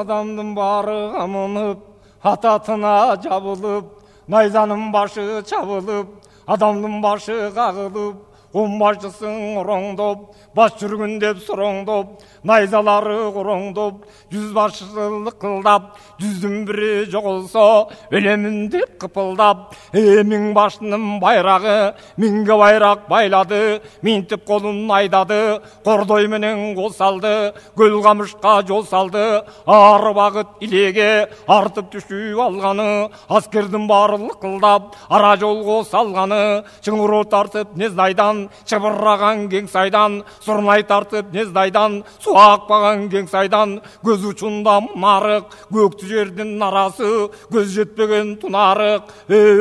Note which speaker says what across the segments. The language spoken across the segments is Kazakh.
Speaker 1: адамдың бары қамынып, ататына жабылып, найзаның башы чабылып, адамдың башы қағылып, онбашысың ұроңдоп, бас жүргін деп сұраңдоп, найзалары құроңдоп, жүзбашысы лықылдап, жүздің бірі жоғылса, өлемін деп қыпылдап, мың башының байрағы, міңге байрақ байлады, ментіп қолын айдады, қордой менен қол салды, гөл қамышқа жол салды, ары бағыт илеге артып түшіп алғаны, аскердің бары лықылдап, ара жолға салғаны, шыңыру тартып нездайдан, шыбырраған кең сайдан, сұрнай тартып нездайдан, су ақпаған кең сайдан, көз ұшында нарық, көкті жердің арасы, көз жетпеген тұнарық,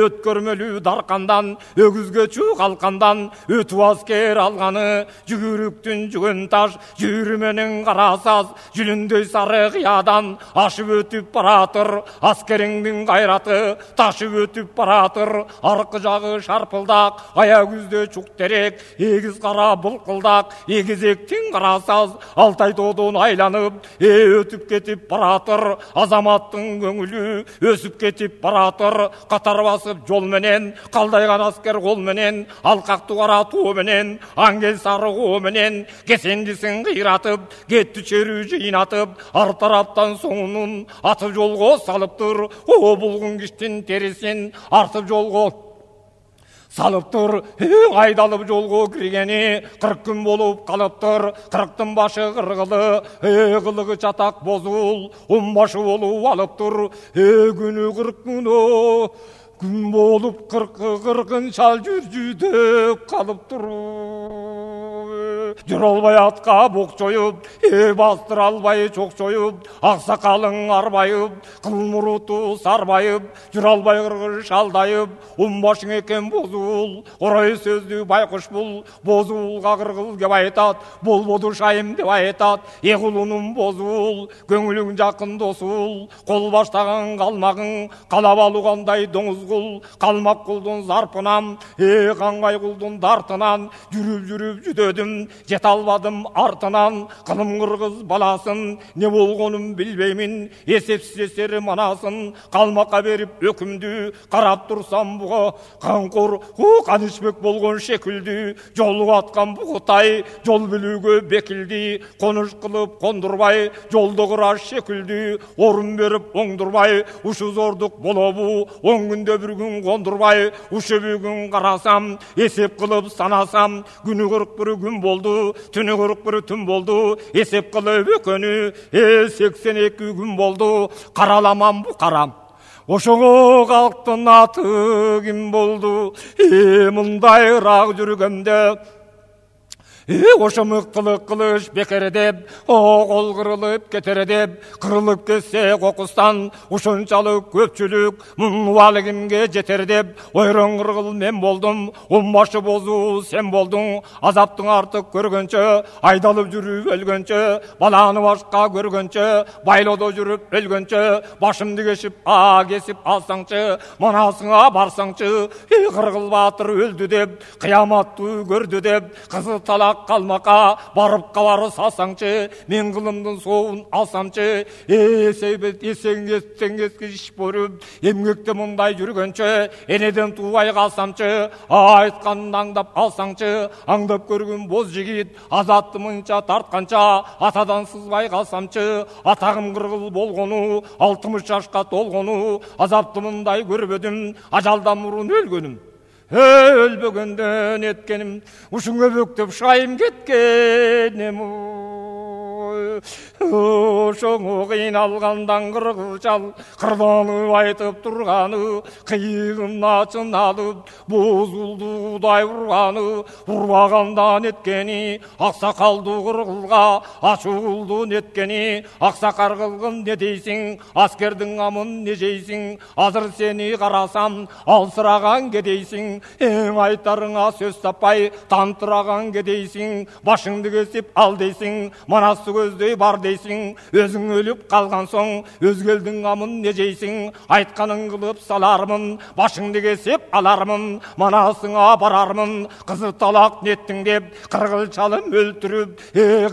Speaker 1: өткөрмелі дарқандан, өгізге чу қалқандан, өту аскер алғаны, жүгіріктің жүген таш, жүріменің қарасаз, жүліндей сары қиядан, ашып өтіп баратыр, аскеріңдің қайраты, ташып өтіп баратыр, арқы жағы шарпылдақ, аяқ үзде чуқ терек, егіз қара бұлқылдақ, егізектің қарасаз, алтай тодын айланып, өтіп кетіп баратыр, азаматтың көңілі өсіп кетіп баратыр, қатар басып жол менен, қалдайған аскер қол менен, алқақты қара туы менен, ангел сары қуы менен, кесендісін қиратып, кетті чері жинатып, ар тараптан соңының атып жолға салып тұр, о бұлғын кіштін тересін артып жолға салып тұр, айдалып жолға кіргені 40 күн болып қалып тұр, 40-тың башы қырғылы, қылығы чатақ бозыл, 10 башы болу алып тұр, күні 40 күн күн болып 40 шал жүржүйдеп қалып тұр. Жүр албай атқа боқ жойып, бастыр албай чоқ жойып, ақсақалың арбайып, қылмұруту сарбайып, жүр албай қырғыр шалдайып, башың екен бозуыл, орай сөзді байқұш бұл, бозуылға қырғыл кеп айтат, бол боду шайым деп айтат, еғылының бозуыл, көңілің жақын досуыл, қол баштаған қалмағың, қалап алуғандай доңыз құл, қалмақ құлдың зарпынан, қаңғай құлдың дартынан, жүріп жүдедім, жет албадым артынан, қылым қырғыз баласын, не болғанын білбеймін, есепсіз есері манасын, қалмаққа беріп өкімді, қарап тұрсам бұға, қанқор, қанышбек болған шекілді, жолы атқан бұғытай, жол білуге бекілді, қоныш қылып қондырбай, жолды қыра шекілді, орын беріп оңдырбай, ұшы зордық болабу, он күнде бір күн қондырбай, ұшы бүгін қарасам, есеп қылып санасам, күні 41 күн болды, түні 41 түн болды, есеп қылып өкөні, 82 күн болды, қараламам бұл қарам. Ошоңо қалқтың аты кім болды, мұндай рақ жүргенде, ошо мықтылық қылыш бекер деп, қол қырылып кетер деп, қырылып кетсе қоқыстан, ошончалық көпчілік, мұнуалы кімге жетер деп, ойрон қырғыл мен болдым, башы бозу сен болдың, азаптың артық көргенше, айдалып жүріп өлгенше, баланы башқа көргенше, байлода жүріп өлгенше, башымды кешіп, кесіп алсаңчы, манасыңа барсаңчы, қырғыл батыр өлді деп, қияматты көрді деп, қызы талақ қалмақа барып қалары сасаңчы, мен қылымдың соуын алсамчы, есеңеске іш бөріп, емгекте мұндай жүргенше, енеден туай қалсамчы, айтқанын аңдап алсаңчы, аңдап көрген боз жігіт, азатты мұнша тартқанша, атадан сызбай қалсамчы, атағым қырғыл болғану, 60 жашқа толғану, азапты мұндай көрбедім, ажалдан мұрын өлгенім. Өлбөгөндөн еткенім, ұшыңа бөктеп шайым кеткенім. Ошоңо қиналғандан қырғыл жал, қырданып айтып тұрғаны, қиығын ачын алып, бозулдудай ұрғаны, ұрбағандан еткені, ақсақалды қырғылға, ашуылды неткені, ақсақар қылғын не дейсің, аскердің амын не жейсің, азыр сені қарасам, алсыраған кедейсің, ең айтарыңа сөз таппай, тантыраған кедейсің, башыңды кесіп ал дейсің, манасы көзді көй бар дейсің, өзің өліп қалған соң өзгелдің қамын не жейсің? Айтқаның қылып салармын, башыңды кесіп алармын, манасыңа барармын. Қызы талақ неттің деп қырғыл шалым өлтіріп,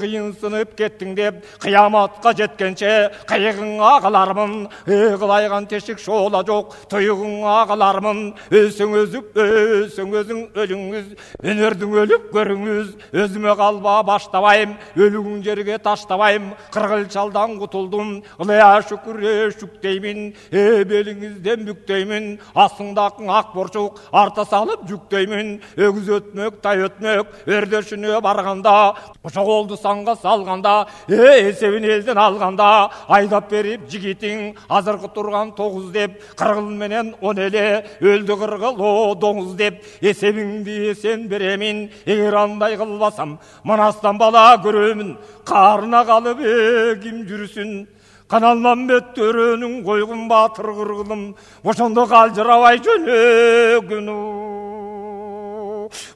Speaker 1: қиынсынып кеттің деп қияматқа жеткенше қайығыңа қалармын. Қылайған тешік шола жоқ, тұйығыңа қалармын. Өлсең өзің өліңіз, өнердің өліп көріңіз. Өзіме қалба баштабайым, өлігін жерге таштабайым. Қырғыл шалдан құтылдым, ылая шүктеймін. Беліңізден бүктеймін, астыңдақың ақ боршық, арта салып жүктеймін. Өгіз өтмек, тай өтмек, өрдешіне барғанда, ұшақ олды санға салғанда, есебін елден алғанда, айдап беріп жігітің, азырқы тұрған 9 деп, қырғыл менен 10 еле, өлді қырғыл о доңыз деп, есебіңді есен беремін, егер андай қылбасам, манастан бала көремін, қарына қалып кім жүрсін. Каналман бет төрөнің қойғын батыр қырғылым, ошонды қалжырабай жөнегіну.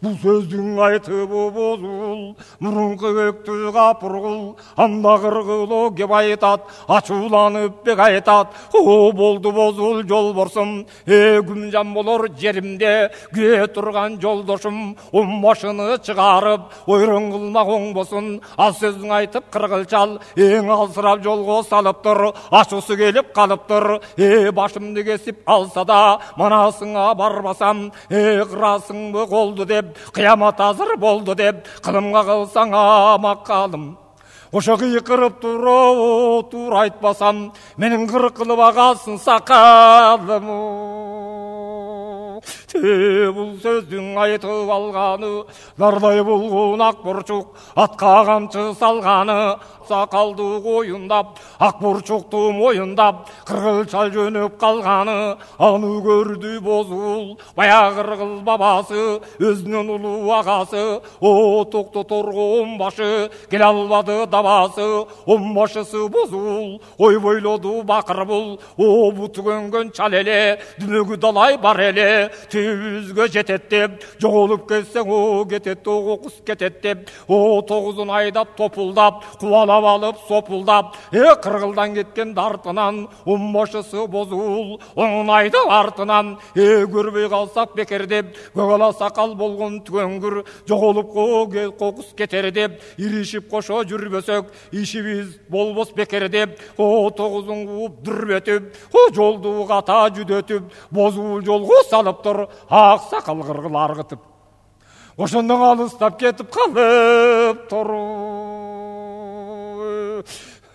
Speaker 1: Бұл сөздің айтып бозыл, мұрынқы көкті қапырғыл, анда қырғылы кеп айтат, ачуланып бек айтат. О, болды бозыл жол борсым, күм жан болор жерімде, күйе тұрған жолдошым, башыны шығарып, ойрын қылмақ оң босын. Ал сөздің айтып қырғылчал, ең алсырап жолға салып тұр, ашусы келіп қалып тұр. Башымды кесіп алса да, манасыңа барбасам, қырасың бұ қолды деп, қиямат азыр болды деп, қылымға қылсаң мақалым. Ошақ қырып тұр айтпасам, менің қырық қылып ағасын сақалым. Бұл сөздің айтып алғаны, нардай болғын ақ бұршық, атқа қамшы салғаны, сақалды ойындап, ақ бұршықты мойындап, қырғыл шал жөніп қалғаны, аны көрді бозыл, бая қырғыл бабасы, өзінен ұлы ағасы. О, тоқты торғы башы, кел албады дабасы, башысы бозыл, ой бойлоды бақыр бұл. О, бұтығынген шал еле, дүмегі далай бар еле, түйізге жетет деп, жоғылып келсең, о, кетет, о, құс кетет деп. О, 9-ын айдап, топылдап, қуалап алып, сопылдап, қырғылдан кеткен дартынан, башысы бозыл, оның айды артынан. Көрбей қалсақ бекер деп, көғала сақал болғын түгенгір, жоғылып қоқыс кетер деп, иришіп қошо жүрбесек, ішібіз болбос бекер деп. О, 9-ын қуып дүрбетіп, жолды қата жүдетіп, бозыл жолғы салып тұр, ақ сақал қырғыл арғытып. Ошының алыстап кетіп қалып тұр.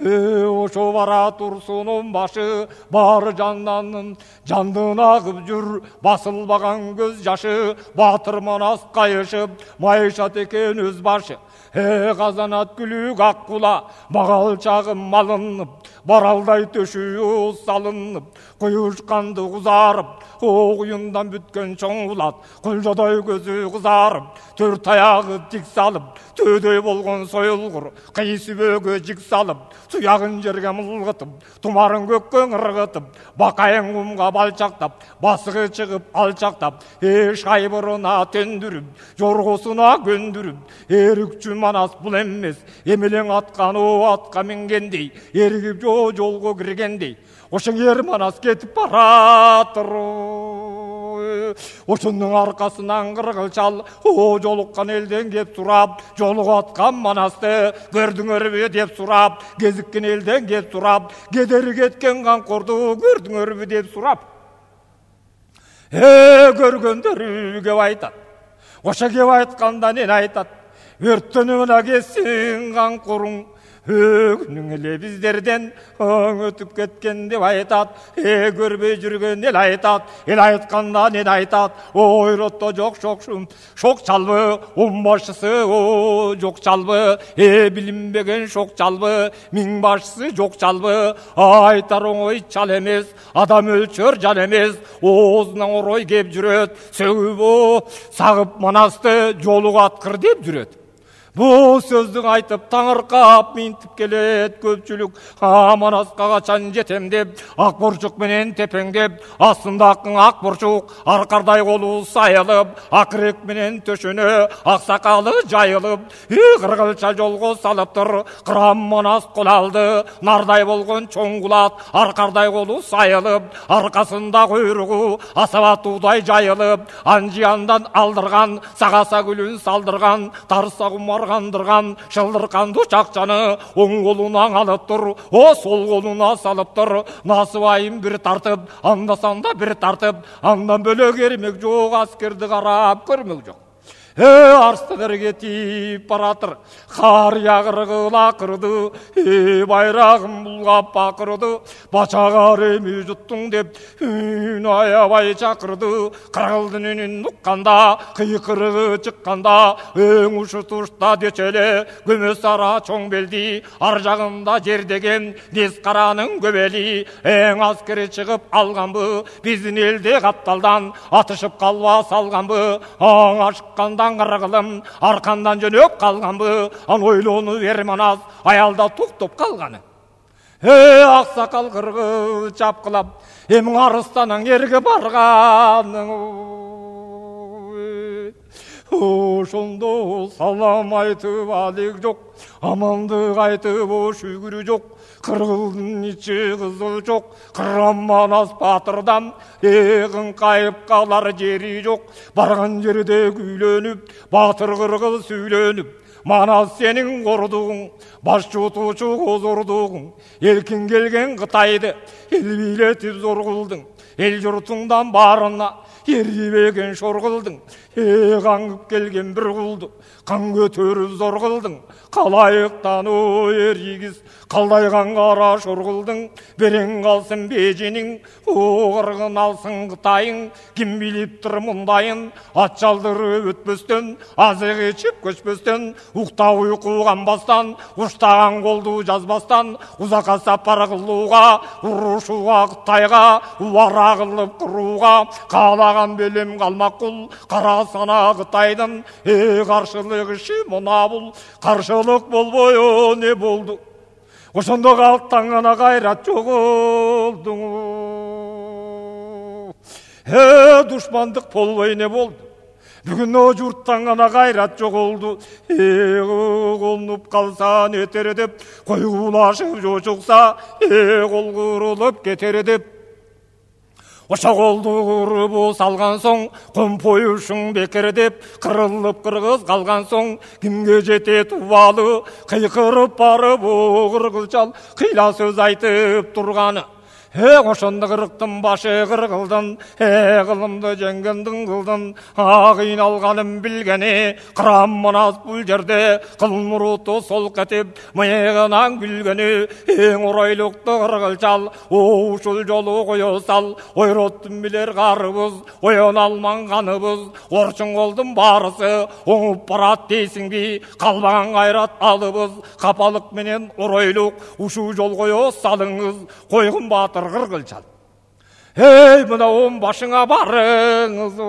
Speaker 1: Ошо бара турсунун башы, бары жанданын жандын агып жүр, басылбаган көз жашы, батыр манас кайышып, майышат экен өз башы. Казанат күлүк ак кула, багал чагым малынып, баралдай төшүү салынып, куюшканды кузарып, оюндан бүткөн чоң улат, кулжодай көзү кызарып, төрт аягы тик салып, төдөй болгон союлгур, кыйсы бөгө жик салып, туягын жерге мылгытып, тумарын көккө ыргытып, бакайын кумга балчактап, басыгы чыгып алчактап, шайбырына төндүрүп, жоргосуна көндүрүп, эрүкчү манас бул эмес, эмелең атканы атка мингендей, эригип жолго киргендей. Ошоң ер манас кетип баратыр. Ошондун аркасынан кыргыл чал, жолуккан элден кеп сурап, жолуга аткан манасты көрдүңөрбү деп сурап, кезиккен элден кеп сурап, кедери кеткен канкорду көрдүңөрбү деп сурап. Көргөндөрү кеп айтат. Ошо кеп айтканда не айтат? Өрттөнүнө кетсин канкоруң, күнүң эле биздерден өтүп кеткен деп айтат. Көрбөй жүргөн эл айтат, эл айтканда не айтат? Ойротто жок шокшум, шок чалбы, башысы жок чалбы, билинбеген шок чалбы, миң башысы жок чалбы. Айтар оңой чал эмес, адам өлчөр жан эмес, оозунан орой кеп жүрөт, сөгүп сагып манасты жолуга аткыр деп жүрөт. Bu sözdүн айтып таңыркап минтип келет көпчүлүк. Манаска качан жетем деп, ак бурчук менен тепеңдеп, астында ак бурчук, аркардай колу сайылып, акырек менен төшөнө, ак сакалы жайылып, кыргылча жолго салыптыр. Кырам Манас кол алды, нардай болгон чоң кулат, аркардай колу сайылып, аркасында куйругу асабатуудай жайылып, анжияндан алдырган, сагаса гүлүн салдырган, тарса кумаргандырган, шылдырканды чакчаны оң колуна алып тур, сол колуна салып тур. Насыбайым бир тартып, анда-санда бир тартып, андан бөлөк эрмек жок, аскерди карап көрмөк жок. Арстыгыр кетип баратыр, кар ягыргыл акырды, байрагым булгап акырды, бачагар эми жуттуң деп үн аябай чакырды. Кыргылдын үнүн укканда, кыйкырыгы чыкканда, өң ушу тушта дечеле, көмөс ара чоң белди, ар жагында жердеген дес каранын көбели. Эң аскери чыгып алганбы, биздин элде капталдан атышып калба салганбы, аң ашыкканда кыргылым аркандан жөнөп калганбы, ан ойлону бер Манас аялда туктоп калганы. Аксакал кыргыл чапкылап, эми арыстаның эрге барганың. Ошондо салам айтып алек жок, амандык айтып шүгүрү жок. Кыргылдын ичи кызыл жок, Кырам Манас батырдан эгин кайып калар жери жок. Барган жерде күйлөнүп, батыр кыргыл сүйлөнүп, Манас сенин кордугуң, баш жутуучу козордугуң. Элкин келген Кытайды эл бийлетип зор кылдың, эл журтуңдан барына ерибеген шор кылдың. Каңгып келген бир кулду кан көтөрүп зор кылдың. Калайыктан эригиз калдайган кара шор кылдың. Берең калсын бежиниң, кыргын алсын Кытайың. Ким билиптир мындайын, ат чалдырып өтпөстөн, азык ичип көчпөстөн, укта уйку канбастан, уштаган колду жазбастан, узакка сапар кылууга, урушууга Кытайга, убара кылып курууга, каалаган белем калмак кул. Кара сана Кытайдын каршылык иши мына бул. Каршылык болбой не болду? Ошондо калктан гана кайрат жоголду. Душмандык болбой не болду? Бүгүн журттан гана кайрат жоголду. Колунуп калса нетер деп, койгулашып жочукса, кол курулуп кетер деп. Ошо колду куруп салган соң, компоюшуң бекер деп, кырылып кыргыз калган соң, кимге жетет убалы, кыйкырып барып кыргызчал кыйла сөз айтып турганы. Ошондо кырыктын башы кыргылдын, кылымды жеңгендин кылдын, кыйналганын билгени. Кырам Манас бул жерде кыл муруту сол кетип, мыйыгынан күлгөнү. Эң оройлукту кыргылчал, ушул жолу кое сал. Ойроттун билер карыбыз, оyon алман каныбыз, орчун колдун баарысы оңуп барат дейсиңби? Калбаган кайрат алыбыз, капалык менен оройлук, ушул жол кое салыңыз, койгун баатыр кыргылчал. Мына он башыңа барыңыз.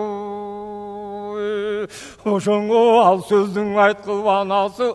Speaker 1: Ошоңго ал сөздүн айткыл анасы,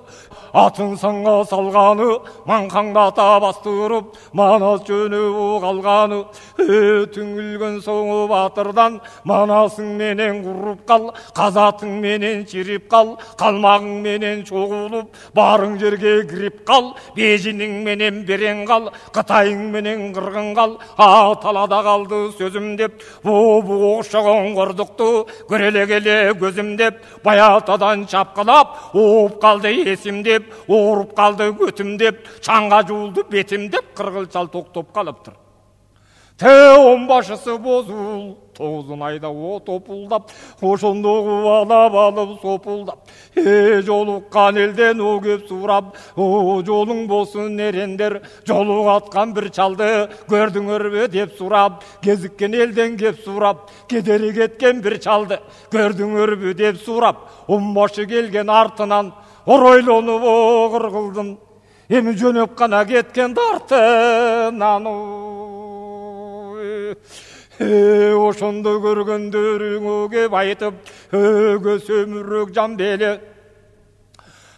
Speaker 1: атын саңга салганы, маңкаңдата бастырып, Манас жөнөп калганы. Түңүлгөн соңу батырдан, Манасың менен куруп кал, казатың менен чирип кал, калмагың менен чогулуп, барың жерге кирип кал, бежиниң менен берең кал, Кытайың менен кыргын кал. Талада калды сөзүм деп, буга окшогон кордукту көрө келе көзүм деп, баятадан чапкылап, ооп калды эсим деп, ооруп калды көтүм деп, чаңга жуулду бетим деп, кыргылчал токтоп калыптыр. Он башысы бозул, 9 айда о топулдап, ошондо кубалап алып сопулдап. Жолуккан элден о көп сурап, жолуң болсун эрендер, жолугаткан бир чалды көрдүңөрбү деп сурап, кезиккен элден кеп сурап, кедери кеткен бир чалды көрдүңөрбү деп сурап, 10 башы келген артынан оройлонуп кыргылдын, эми жөнөп гана кеткен артынан. Ошондо көргөндөрүңө кеп айтып, өгө сөмүрөк жан беле,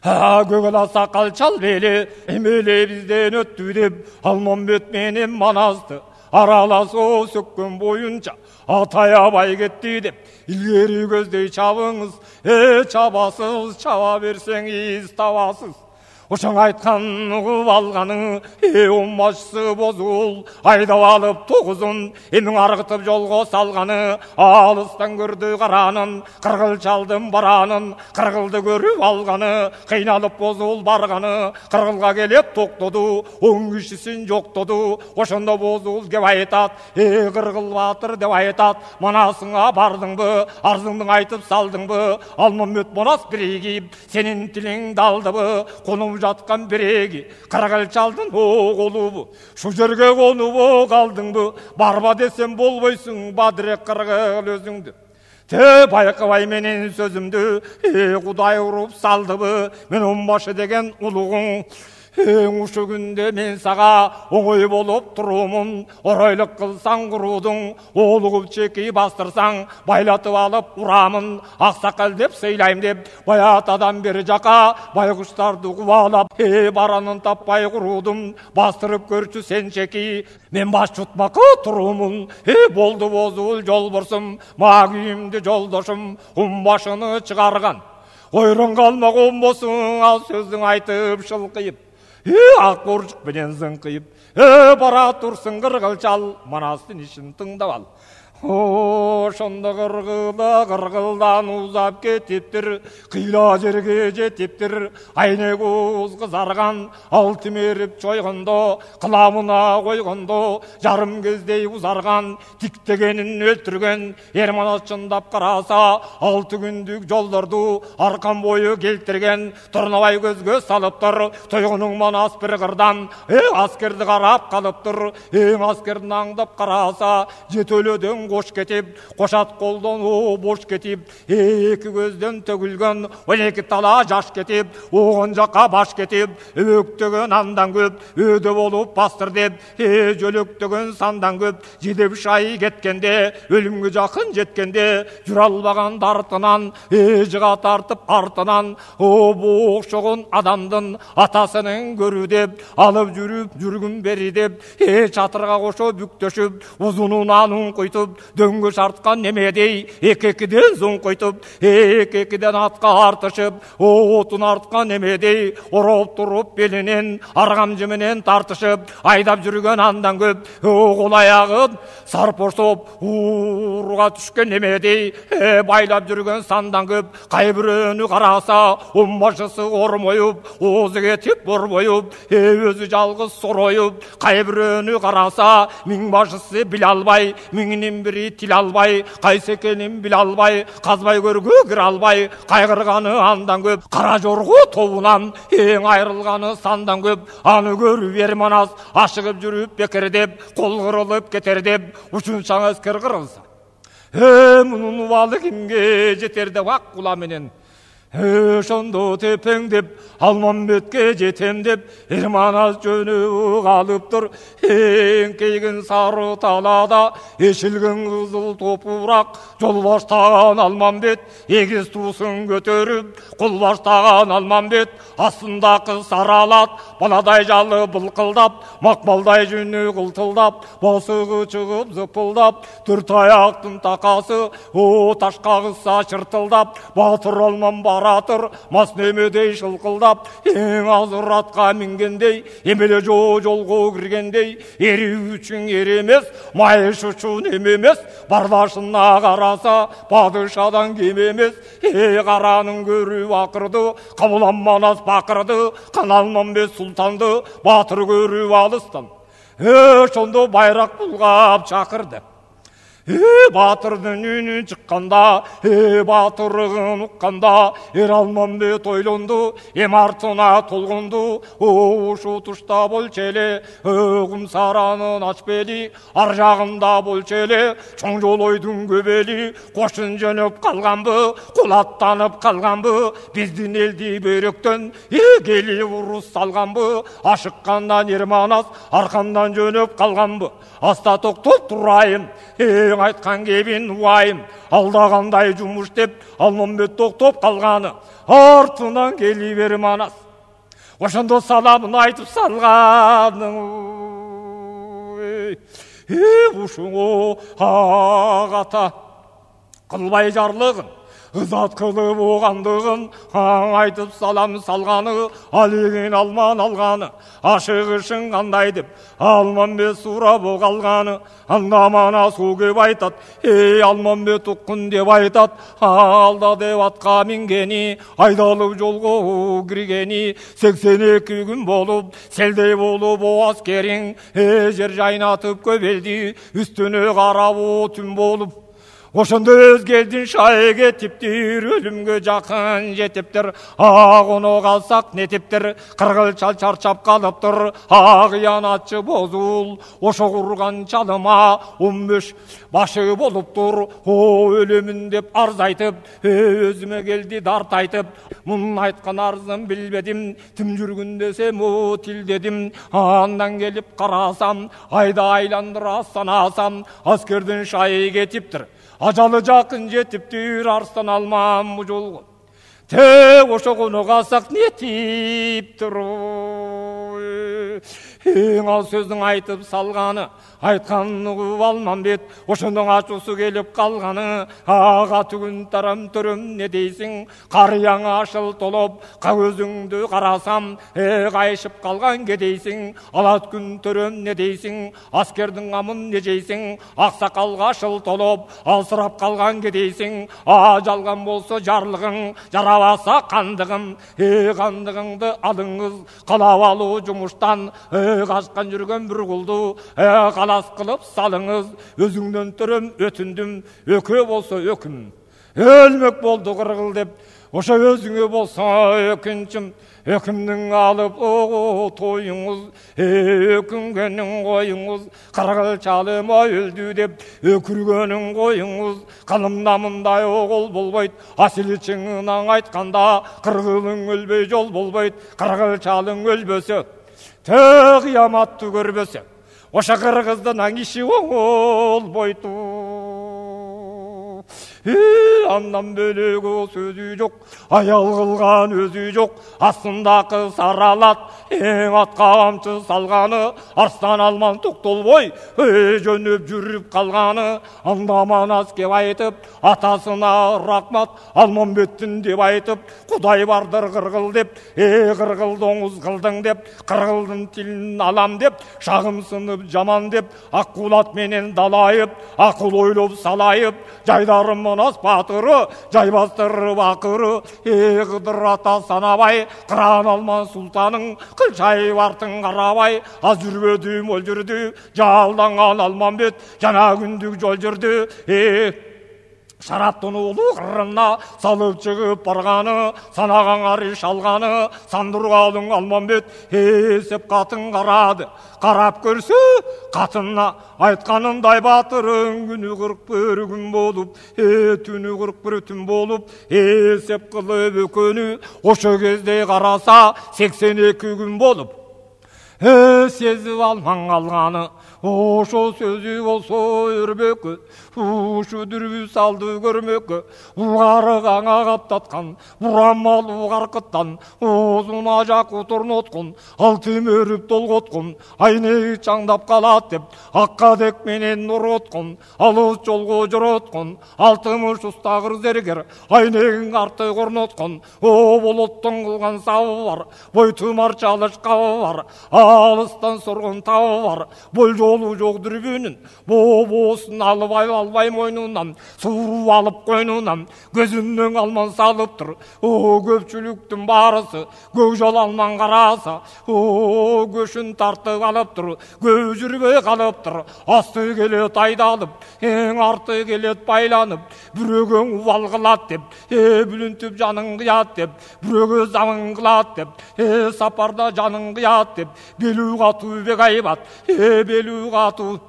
Speaker 1: Kөгөл sakal çal beli, emeli bizden öttü dep, Almanbet menin manazdı. Aralası sökkün boyunca ataya bay gitti dep, ilgeri gözdey çabыңыз, çabasız çaba berсеңiz табасыз. Ошоң айткан угуп алганы, онбашысы бозул, айдап алып тогузун, эмиң аргытып жолго салганы, алыстан көрдү каранын, кыргыл чалдын баранын, кыргылды көрүп алганы, кыйналып бозул барганы, кыргылга келип токтоду, оң кишисин жоктоду, ошондо бозул кеп айтат, кыргыл батыр деп айтат, манасыңа бардыңбы, арзыңды айтып салдыңбы, Алмамбет Манас биригип, сенин тилиң далдыбы, конуп жатқан биреги, кыргыл чалдын оголубу, шу жерге конуп калдыңбы, барба десем болбойсуң, бадырек кыргыл өзүңдү. Те байкабай менен сөзүмдү, Кудай уруп салдыбы, мен онбашы деген улугуң. Ушул күндө мен сага оңой болуп турумун, оройлук кылсаң курудуң, олугуп чеки бастырсаң, байлатып алып урамын, аксакал деп сыйлайм деп, баятадан бери жака байгуштарды кубалап, баранын таппай курудум, бастырып көрчү сен чеки, мен баш чутмакы турумун, болду бозул жолборсум, мага күйүмдү жолдошум, башыны чыгарган. Ойрон калмак онбосуң, ал сөзүң айтып шылкыйып, ак боржук менен зыңкыйып, бара турсуң кыргыл чал, Манастын ишин тыңдап ал. Ошондо кыргылдан узап кетиптир, кыйла жерге жетиптир, айне көз кызарган, алты мерип чойгондо, кыламына койгондо, жарым кездей узарган, тиктегенин өлтүргөн, Манас чындап караса, 6 күндүк жолдорду аркан бою келтирген, Турнабай көзгө салыптыр, тойгонуң Манас бир кырдан, аскерди карап калыптыр, аскердин аңдап караса, жетөлөдөн кош кетип, кошат колдон бош кетип, эки көздөн төгүлгөн 12 тала жаш кетип, оғын жака баш кетип, өктөгөн андан көп, өдө болуп бастыр деп, жөлөктөгөн сандан көп, жидеп шайы кеткенде, өлүмгө жакын жеткенде, жүрө албаган дартынан, жыга тартып артынан, бу окшогон адамдын атасынын көрүү деп, алып жүрүп жүргүн бери деп, чатырга кошо бүктөшүп, узунун анын куйтуп, дөңгө шарткан немедей, эки-экиден зоң койтуп, эки-экиден атка артышып, отун арткан немедей, ороп туруп белинен, аргамжы менен тартышып, айдап жүргөн андан көп, кол аягын сарпошоп, ууруга түшкөн немедей, байлап жүргөн сандан көп, кайбирөөнү караса, онбашысы ормоюп, оозу кетип борбоюп, өзү жалгыз сороюп, кайбирөөнү караса, миңбашысы биле албай, миңинин бири тил албай, кайсы экенин биле албай, казбай көргө кире албай, кайгырганы андан көп, кара жоргу тобунан эң айрылганы сандан көп, аны көрүп Манас ашыгып жүрүп бекер деп, кол кырылып кетер деп, учунчаң аскер кырылса, мунун убалы кимге жетер деп ак кула менен, ошондо тепеңдеп, Алмамбетке жетем деп, Манас жөнүп калыптыр, эңкейген сары талада, эшилген кызыл топурак, жол баштаган Алмамбет, эгиз туусун көтөрүп, кол баштаган Алмамбет, астындагы саралат, баладай жалы былкылдап, макбалдай жүнү кылтылдап, басыгы чыгып зыпылдап, төрт аяктын такасы, ташка кысса чыртылдап, батыр Алман баратыр, мас немедей шылкылдап, эң азыр атка мингендей, эмеле жолго киргендей, эриүү үчүн эр эмес, майыш үчүн эм эмес, бардашына караса, падышадан кем эмес, каранын көрүп акырды, кабылан Манас бакырды, Алмамбет султанды, батыр көрүп алыстан, ошондо байрак булгап чакырды. Батырдын үнү чыкканда, батырыгын укканда, Алмамбет ойлонду, артына толгонду, ушу тушта болчу эле, кумсаранын ачпели, ар жагында болчу эле, чоң жол ойдун көбели, кошун жөнөп калганбы, кулаттанып калганбы, биздин элди бөйрөктөн кели урус салганбы, ашыккандан Манас аркамдан жөнөп калганбы, аста токтоп турайын, айтқан кебін уайым, алдағандай жұмыш деп, Алмамбет тоқтап қалғаны, артынан келе бер манас. Ошондо саламын айтып салғаның, ушуңо ағата қылбай жарлығын, ызат қылып оғандығын, айтып салам салғаны, алеген алман алғаны, ашығышың қандай деп, Алмамбет сұрап оғалғаны, андамана су кеп айтат, Алмамбет ұққын деп айтат, алда деп атқа мингени, айдалып жолға кіргени, 82 күн болып, селдей болып о аскерің, жер жайнатып көбелді, үстіне қарап о түн болып, ошондо өзгелдин шай кетиптир, өлүмгө жакын жетиптир, оны калсак нетиптир, кыргыл чал чарчап калыптыр, кыянатчы бозул, ошо курган чалыма 15 башы болуптур, өлөмүн деп арз айтып, өзүмө келди дарт айтып, мунун айткан арзын билбедим, тим жүргүн десем о тил дедим, андан келип карасам, айда айландыра санасам, аскердин шайы кетиптир, ажалы жақын жетіптір, арыстан алмам бұ жолғы. Те ошоғыны қалсақ нетиптір. Ал сөздің айтып салғаны, айтқанны қуып Алмамбет, ошондон ачуусу келип қалғаны, аға түгін тарам түрім не дейсің, қарияң ашыл толып, көзіңді қарасам, қайшып қалған кедейсің, алат күн түрім не дейсің, аскердің амын не жейсің, ақсақалға ашыл толып, алсырап қалған кедейсің, жалған болса жарлығың, жарабаса қандығым, қандығыңды алыңыз, қалап алу жұмыштан, қашқан жүрген бір құлды, қалас қылып салыңыз, өзіңден түрім өтіндім, өке болса өкім, өлмек болды қырғыл деп, ошо өзіңе болса өкінчім, өкімнің алып тойыңыз, өкінгенің қойыңыз, қырғыл чалым өлді деп, өкіргенің қойыңыз, қалымнамындай оғыл болбайд, асыл чыңынан айтқанда, қырғылың өлбей жол болбайд, қырғыл чалың өлбөсі, қияматты көрбөсі, оша қырғыздың киши оңол бойду. Андан бөлек сөзі жоқ, аял қылған өзі жоқ, астындағы саралат, атқа қамшы салғаны, арыстан алман тоқтолбой, жөніп жүріп қалғаны, андаман аскеп айтып, атасына рахмат, Алмамбеттін деп айтып, Құдай бардыр қырғыл деп, қырғыл доңыз қылдың деп, қырғылдың тілін алам деп, шағым сынып жаман деп, аққулат менен далайып, ақыл ойлап салайып, жайдарым манас батыры, жайбастырып ақыры, Қыдыр ата санабай, қыран алман сұлтаның, қылшай бартын қарабай, аз жүрбеді мол жүрді, жалданған Алмамбет, жана күндік жол жүрді, шараптың ұлы қырына салып шығып барғаны, санаған арыш алғаны, сандырғалың Алмамбет, есеп қатын қарады, қарап көрсі қатынна айтқанындай батырың, күні 41 күн болып, түні 41 түн болып, есеп қылып өкөні, ошо кезде қараса 82 күн болып, сезіп алман қалғаны, ошо сөзі болса өрбөкө, ушу дүрбү салды көрмөкө, угары қаңа қаптатқан, бурамал уғарқыттан, озун ажак утурноткун, алтым өріп толғоткун, айнеги чаңдап қалат деп, аққа дек менен нұроткун, алыс жолго жороткун, алтымыш ұстағыр зергер, айнегин арты корноткун, болоттон қылған сабы бар, бойтумар чалыш қабы бар, алыстан сорғын табы бар, бол жолу жоқ дүрбүнүн, бобосын алып албай мойнунан, суырып алып қойнунан, көзүнөн алман салып тұр, көпчүлүктүн барысы, көк жол алман қараса, көшін тартып алып тұр, көз жүрбей қалып тұр, асты келет айдалып, арты келет байланып, бүрөгөн увал қылат деп, бүлінтіп жаның қият деп, бүрөгө замын қылат деп, сапарда жаның қият деп, белу қату бек айбат, белу қату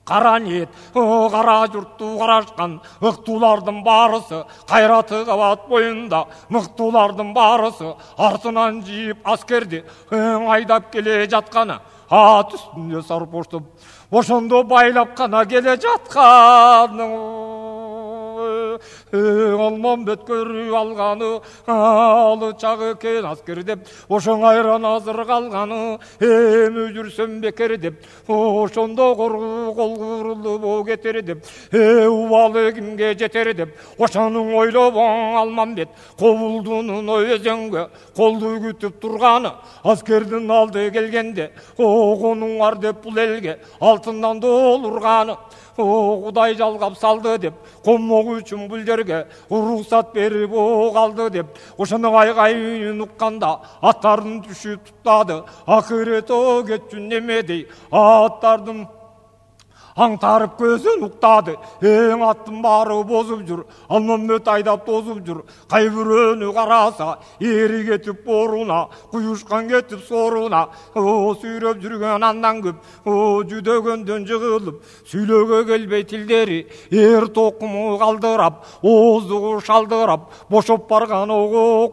Speaker 1: қара ниет, қара жұртты қарашқан, ықтулардың барысы, қайраты қабат бойында, мықтулардың барысы, артынан жиып аскерді, айдап келе жатқаны, ат үстінде сарпоштып, ошондо байлап гана келе жаткан Алмамбет көрүп алганы алы чагы экен аскер деп ошоң айран азыр калганы эми жүрсөм бекер деп ошондо кол курулуп кетер деп убалы кимге жетер деп ошону ойлобоң Алмамбет кобулдунун өзөңгө колду күтүп турганы аскердин алды келгенде конуңар деп бул элге алтындан долурганы Кудай жалгап салды деп коммок үчүн бул жерге уруксат берип калды деп ошону айгайын укканда аттардын түшүп туттады акырет кетчүн немедей аттардын аңтарып көзүн уктады эң аттын баары бозуп жүр Алмамбет айдап тозуп жүр кай бирөөнү караса эри кетип бооруна куюшкан кетип сооруна сүйрөп жүргөн андан көп жүдөгөндөн жыгылып сүйлөөгө келбей тилдери эр токуму калдырап ооздугу шалдырап бошоп барган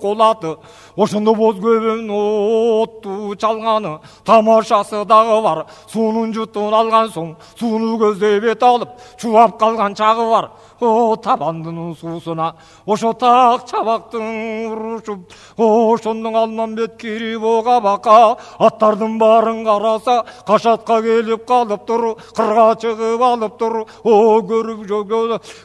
Speaker 1: кол аты ошондо боз көбөнүн отту чалганы тамашасы дагы бар суунун жутун алган соң сууну көздөй бет алып чубап калган чагы бар табандын суусуна ошо так чабактын урушуп ошондон Алмамбет кирип кабакка аттардын баарын караса кашатка келип калыптыр кырга чыгып алыптыр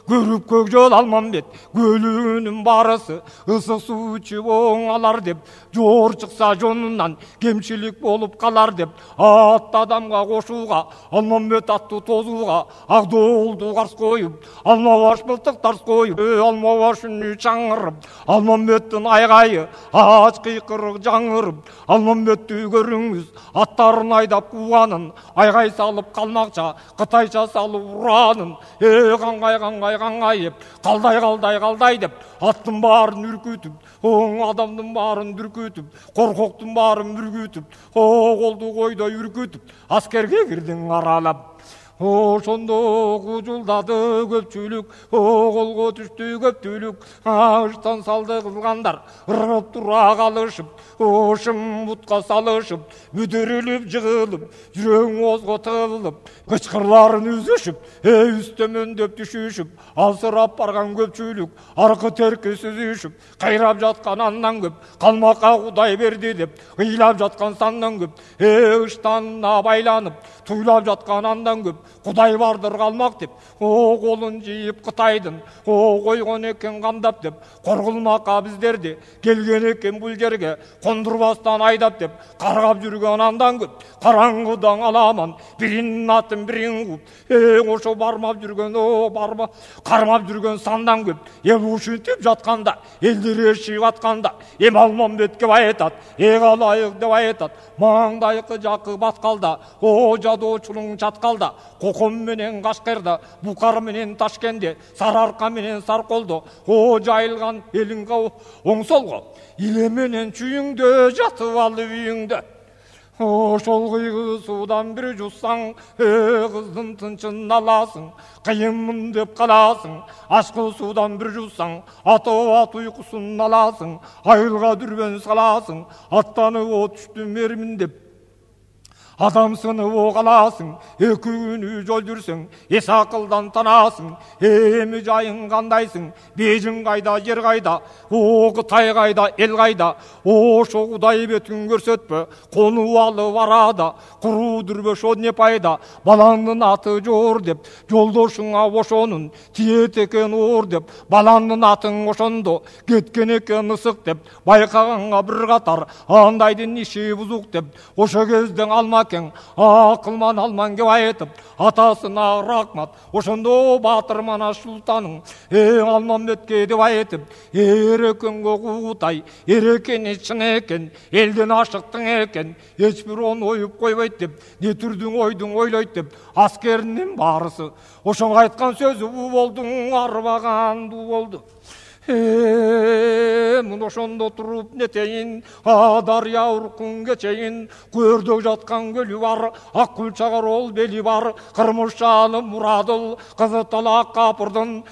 Speaker 1: көрүп көк жол Алмамбет көлүгүнүн баарысы ысык суу ичип оңалар деп жоор чыкса жонунан кемчилик болуп калар деп ат адамга кошууга Алмамбет аттуу тозууга ак доолду карс коюп алма баш мылтык тарс коюп алма баш үнү чаңырып Алмамбеттин айгайы ач кыйкырык жаңырып Алмамбетти көрүңүз аттарын айдап кууганын айгай салып калмакча кытайча салып уранын каңгай деп калдай деп аттын баарын үркүтүп адамдын баарын дүркүтүп коркоктун баарын бүркүтүп колду койдой үркүтүп аскерге кирдиң аралап ошондо кужулдады көпчүлүк колго түштү көптүлүк аштан салды кылгандар ыргып тура калышып шым бутка салышып бүдүрүлүп жыгылып жүрөң оозго тыгылып кычкырларын үзүшүп үстөмөндөп түшүшүп алсырап барган көпчүлүк аркы терки сүзүшүп кайрап жаткан андан көп калмакка Кудай берди деп ыйлап жаткан сандан көп ыштанына байланып туйлап жаткан андан көп Кудай бардыр калмак деп колун жыйып Кытайдын койгон экен камдап деп коргулмакка биздерди келген экен бул жерге кондурбастан айдап деп каргап жүргөн андан көп караңгыдан аламан биринин атын бирин кууп ошо бармап жүргөн кармап жүргөн сандан көп ушинтип жатканда элдер эшигип атканда Алмамбетке айтат калайык деп айтат маңдайкы жакы баткалда жадоочулуң чаткалда Коком менен Кашкарда Букар менен Ташкенде Сарыарка менен Сарколдо жайылган элиңге оңсолго иле менен чүйүңдө жатып ал үйүңдө ошол кыйгы суудан бир жуссаң кыздын тынчын аласың кыйынмын деп каласың ачкы суудан бир жуссаң ат уйкусун аласың айылга дүрбөн саласың аттанып түштүм эрмин деп адам сынып каласың эки күнү жол жүрсөң эс акылдан танасың эми жайың кандайсың бежиң кайда жер кайда Кытай кайда эл кайда ошо Кудай бетин көрсөтпө конуп алып арада куруу дүрбөш не пайда балаңдын аты жоор деп жолдошуңа ошонун тиет экен оор деп балаңдын атын ошондо кеткен экен ысык деп байкаганга бир катар андайдын иши бузук деп ошо кезден алма акылман алман кеп айтып атасына рахмат ошондо баатыр мана султаның Алмамбетке деп айтып эрекеңге Кудай эрекени чын экен элден ашыктың экен эч бир оны оюп койбойт деп не түрдүң ойдуң ойлойт деп аскеринин баарысы ошоңо айткан сөзү бу болду арбаган бу болду Мын ошондо туруп нетейин, дарыя уркун кечейин, көрдөк жаткан көлү бар, ак гүл чагар ол бели бар, кырмыш жаны Мурадыл, кызы талак капырдын,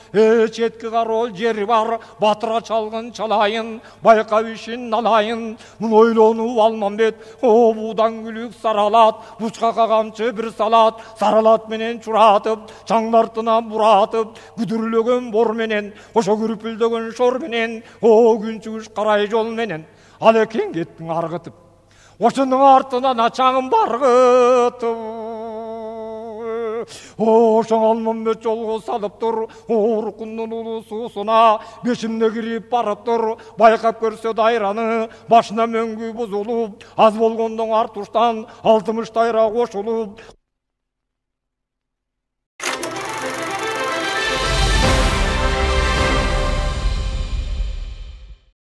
Speaker 1: четки карол жери бар, батыра чалгын чалайын, байкап ишин алайын, мын ойлонуп Алмамбет, буудан күлүк саралат, бучкакка камчы бир салат, саралат менен чуратып, чаңдартынан буратып, күдүрлөгөн бор менен, ошо күрүпүлдөгөн шор менен, күн чыгыш карай жол менен, ал экен кеттиң аргытып, ошонун артынан ачаңын баргытып. Ошоң Алмамбет жолго салыптыр, уркундун улуусуна, бешимде кирип барыптыр, байкап көрсө дайраны, башына мөңгү бузулуп, аз болгондон артуштан 60 дайра кошулуп,